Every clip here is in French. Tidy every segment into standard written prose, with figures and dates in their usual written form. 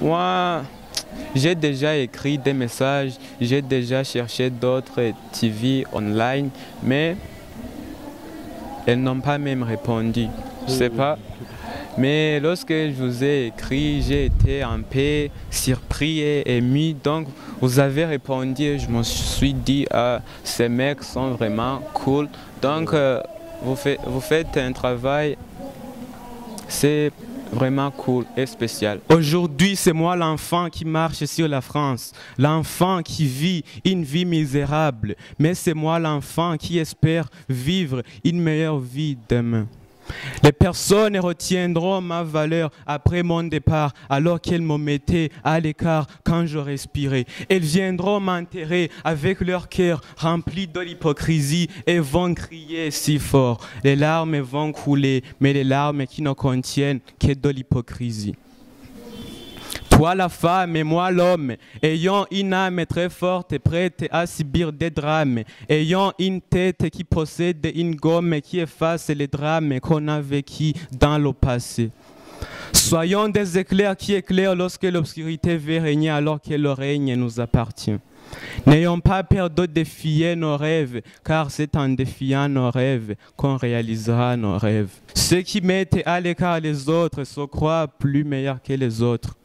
Moi, j'ai déjà écrit des messages, j'ai déjà cherché d'autres TV online, mais elles n'ont pas même répondu. Je sais pas. Mais lorsque je vous ai écrit, j'ai été un peu surpris et ému. Donc, vous avez répondu et je me suis dit, ah, ces mecs sont vraiment cool. Donc, vous faites un travail, c'est vraiment cool et spécial. Aujourd'hui, c'est moi l'enfant qui marche sur la France, l'enfant qui vit une vie misérable, mais c'est moi l'enfant qui espère vivre une meilleure vie demain. Les personnes retiendront ma valeur après mon départ, alors qu'elles me mettaient à l'écart quand je respirais. Elles viendront m'enterrer avec leur cœur rempli de l'hypocrisie et vont crier si fort. Les larmes vont couler, mais les larmes qui ne contiennent que de l'hypocrisie. Toi la femme et moi l'homme, ayant une âme très forte et prête à subir des drames, ayant une tête qui possède une gomme qui efface les drames qu'on a vécus dans le passé. Soyons des éclairs qui éclairent lorsque l'obscurité veut régner alors que le règne nous appartient. N'ayons pas peur de défier nos rêves, car c'est en défiant nos rêves qu'on réalisera nos rêves. Ceux qui mettent à l'écart les autres se croient plus meilleurs que les autres.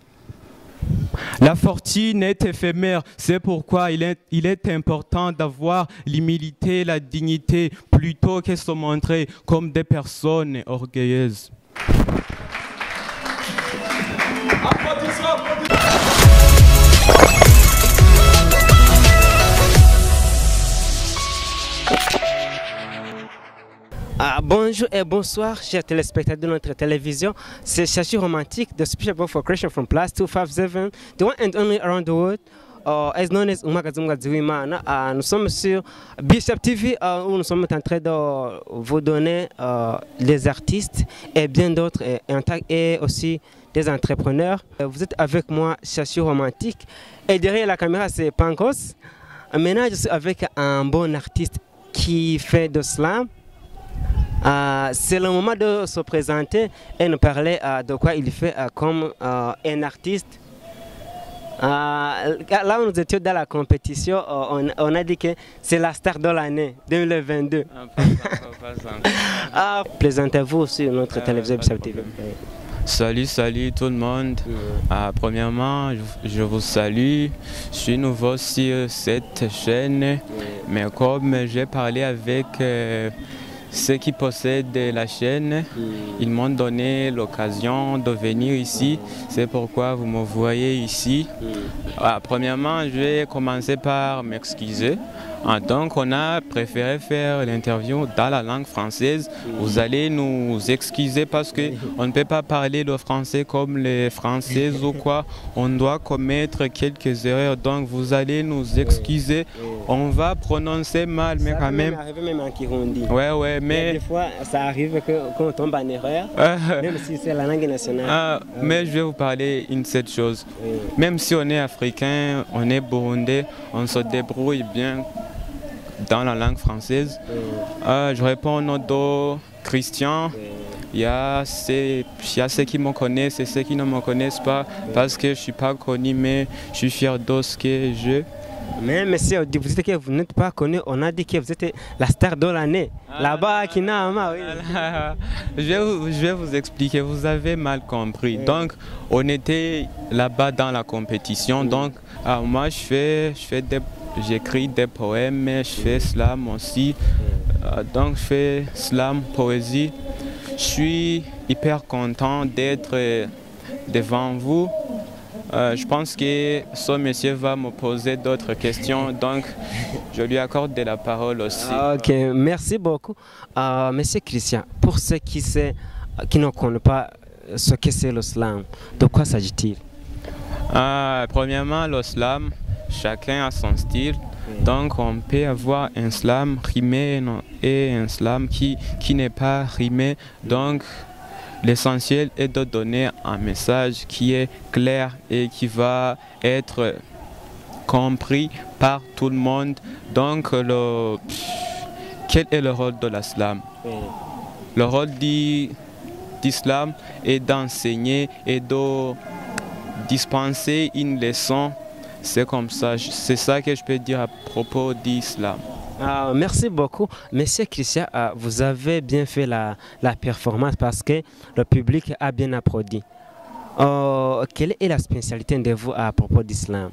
La fortune est éphémère, c'est pourquoi il est important d'avoir l'humilité et la dignité plutôt que de se montrer comme des personnes orgueilleuses. Bonjour et bonsoir, chers téléspectateurs de notre télévision. C'est Chachi Romantique, the Special Book for Creation from Plus 257, the one and only around the world, as known as Umagazunga Ziwimana. Nous sommes sur Bishop TV, où nous sommes en train de vous donner les artistes et bien d'autres, et aussi des entrepreneurs. Vous êtes avec moi, Chachi Romantique, et derrière la caméra, c'est Pankos. Maintenant, je suis avec un bon artiste qui fait de slam. C'est le moment de se présenter et nous parler de quoi il fait comme un artiste. Là où nous étions dans la compétition, on a dit que c'est la star de l'année 2022. Présentez-vous sur notre télévision Bishop TV. Salut tout le monde. Premièrement, je vous salue. Je suis nouveau sur cette chaîne, mais comme j'ai parlé avec ceux qui possèdent la chaîne, ils m'ont donné l'occasion de venir ici. C'est pourquoi vous me voyez ici. Premièrement, je vais commencer par m'excuser. Donc, on a préféré faire l'interview dans la langue française. Vous allez nous excuser parce qu'on ne peut pas parler le français comme les Français ou quoi. On doit commettre quelques erreurs. Donc, vous allez nous excuser. On va prononcer mal, mais quand même. Ça arrive même en Kirundi. Ouais, mais. Des fois, ça arrive qu'on tombe en erreur, même si c'est la langue nationale. Mais je vais vous parler une seule chose. Même si on est africain, on est burundais, on se débrouille bien dans la langue française. Je réponds au nom de Christian. Il y a ceux qui me connaissent et ceux qui ne me connaissent pas parce que je ne suis pas connu, mais je suis fier de ce que je. Mais monsieur, vous dites que vous n'êtes pas connu, on a dit que vous êtes la star de l'année. Là-bas, à Kinama, oui. Je vais vous expliquer, vous avez mal compris. Donc, on était là-bas dans la compétition. Donc, moi, j'écris des poèmes, je fais slam aussi. Donc, je fais slam, poésie. Je suis hyper content d'être devant vous. Je pense que ce monsieur va me poser d'autres questions, donc je lui accorde de la parole aussi. Ok, merci beaucoup. Monsieur Christian, pour ceux qui ne connaissent pas ce que c'est le slam, de quoi s'agit-il? Premièrement, le slam, chacun a son style. Donc on peut avoir un slam rimé et un slam qui n'est pas rimé. Donc l'essentiel est de donner un message qui est clair et qui va être compris par tout le monde. Donc, quel est le rôle de l'islam? Le rôle d'islam est d'enseigner et de dispenser une leçon. C'est comme ça, c'est ça que je peux dire à propos d'islam. Merci beaucoup. Monsieur Christian, vous avez bien fait la performance parce que le public a bien applaudi. Quelle est la spécialité de vous à propos d'islam?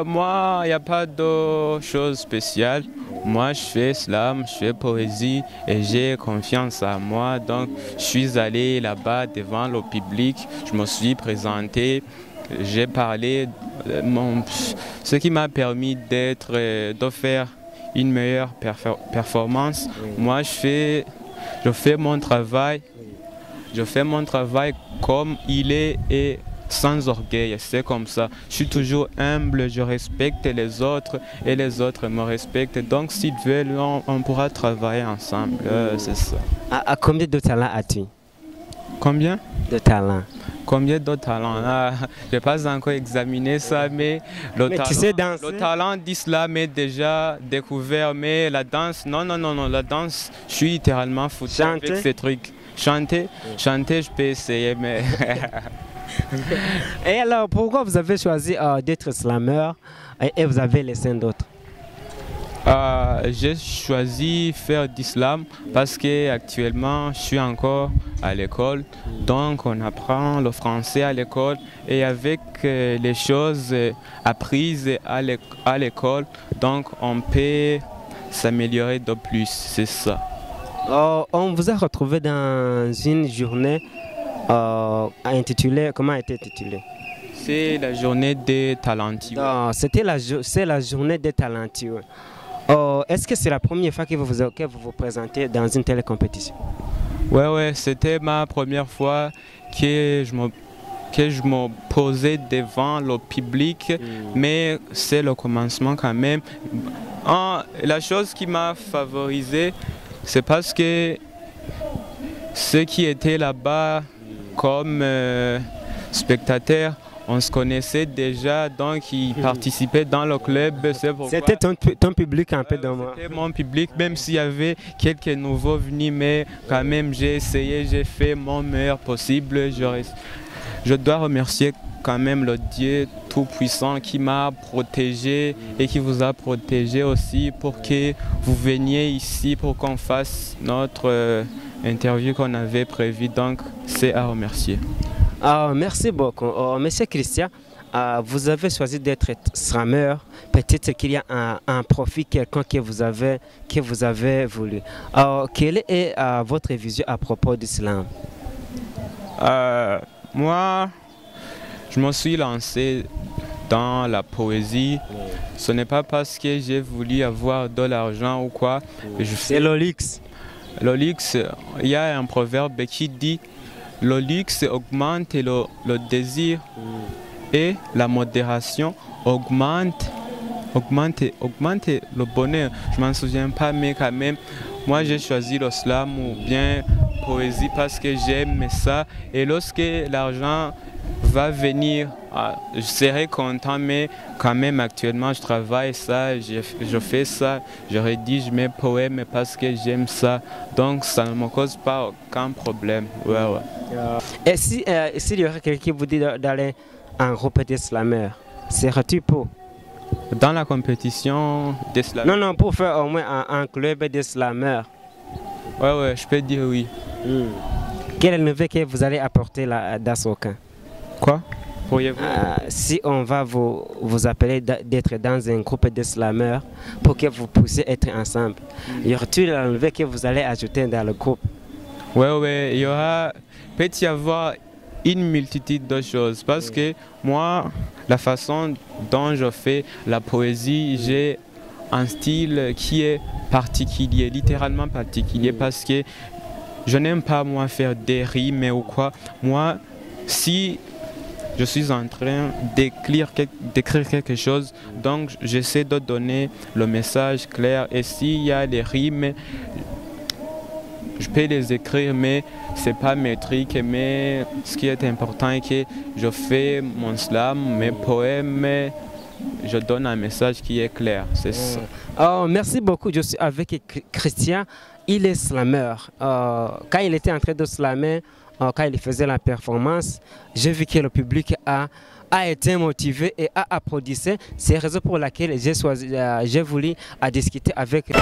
Moi, il n'y a pas de choses spéciales. Moi, je fais slam, je fais poésie et j'ai confiance en moi. Donc, je suis allé là-bas devant le public, je me suis présenté, j'ai parlé, ce qui m'a permis de faire une meilleure performance. Moi, je fais mon travail. Je fais mon travail comme il est et sans orgueil, c'est comme ça. Je suis toujours humble, je respecte les autres et les autres me respectent. Donc s'ils veulent, on pourra travailler ensemble, c'est ça. Combien de talents as-tu? Combien de talents? Combien de talents? Je n'ai pas encore examiné ça, mais le talent d'islam est déjà découvert, mais la danse, non, la danse, je suis littéralement foutu avec ces trucs. Chanter, je peux essayer, mais... Et alors, pourquoi vous avez choisi d'être slameur et vous avez laissé d'autres? J'ai choisi faire d'islam parce que actuellement je suis encore à l'école, donc on apprend le français à l'école et avec les choses apprises à l'école, donc on peut s'améliorer de plus, c'est ça. On vous a retrouvé dans une journée intitulée, comment a été intitulée? C'est la journée des talentueux. C'est la journée des talentueux. Est-ce que c'est la première fois que vous vous présentez dans une telle compétition? Ouais, c'était ma première fois que je me posais devant le public, mais c'est le commencement quand même. La chose qui m'a favorisé, c'est parce que ceux qui étaient là-bas comme spectateurs, on se connaissait déjà, donc ils participaient dans le club. C'était ton public un peu dans moi. C'était mon public, même s'il y avait quelques nouveaux venus, mais quand même j'ai essayé, j'ai fait mon meilleur possible. Je dois remercier quand même le Dieu Tout-Puissant qui m'a protégé et qui vous a protégé aussi pour que vous veniez ici pour qu'on fasse notre interview qu'on avait prévue. Donc c'est à remercier. Merci beaucoup. Monsieur Christian, vous avez choisi d'être slameur. Peut-être qu'il y a un profit quelconque que vous avez voulu. Quelle est votre vision à propos du slam? Moi, je me suis lancé dans la poésie. Ce n'est pas parce que j'ai voulu avoir de l'argent ou quoi. C'est le luxe. Le luxe, il y a un proverbe qui dit le luxe augmente le désir et la modération augmente le bonheur. Je ne m'en souviens pas, mais quand même, moi j'ai choisi le slam ou bien poésie parce que j'aime ça. Et lorsque l'argent va venir, je serai content, mais quand même actuellement je travaille ça, je fais ça, je rédige mes poèmes parce que j'aime ça, donc ça ne me cause pas aucun problème. Ouais. Et s'il y aurait quelqu'un qui vous dit d'aller en groupe de slameurs, serais-tu pour? Dans la compétition des slameurs? Non, pour faire au moins un club de slameurs. Ouais, je peux dire oui. Quelle est le nouvelle que vous allez apporter dans ce camp? Quoi? Si on va vous appeler d'être dans un groupe de slameurs pour que vous puissiez être ensemble, y aura-t-il la nouvelle que vous allez ajouter dans le groupe? Ouais, il y aura, peut y avoir une multitude de choses parce que moi, la façon dont je fais la poésie, j'ai un style qui est particulier, littéralement particulier parce que je n'aime pas moi faire des rimes ou quoi. Moi, si je suis en train d'écrire quelque chose, donc j'essaie de donner le message clair et s'il y a des rimes, je peux les écrire, mais ce n'est pas métrique. Mais ce qui est important est que je fais mon slam, mes poèmes, je donne un message qui est clair. C'est ça. Merci beaucoup. Je suis avec Christian. Il est slameur. Quand il était en train de slammer, quand il faisait la performance, j'ai vu que le public a été motivé et a applaudi. C'est la raison pour laquelle j'ai voulu discuter avec lui.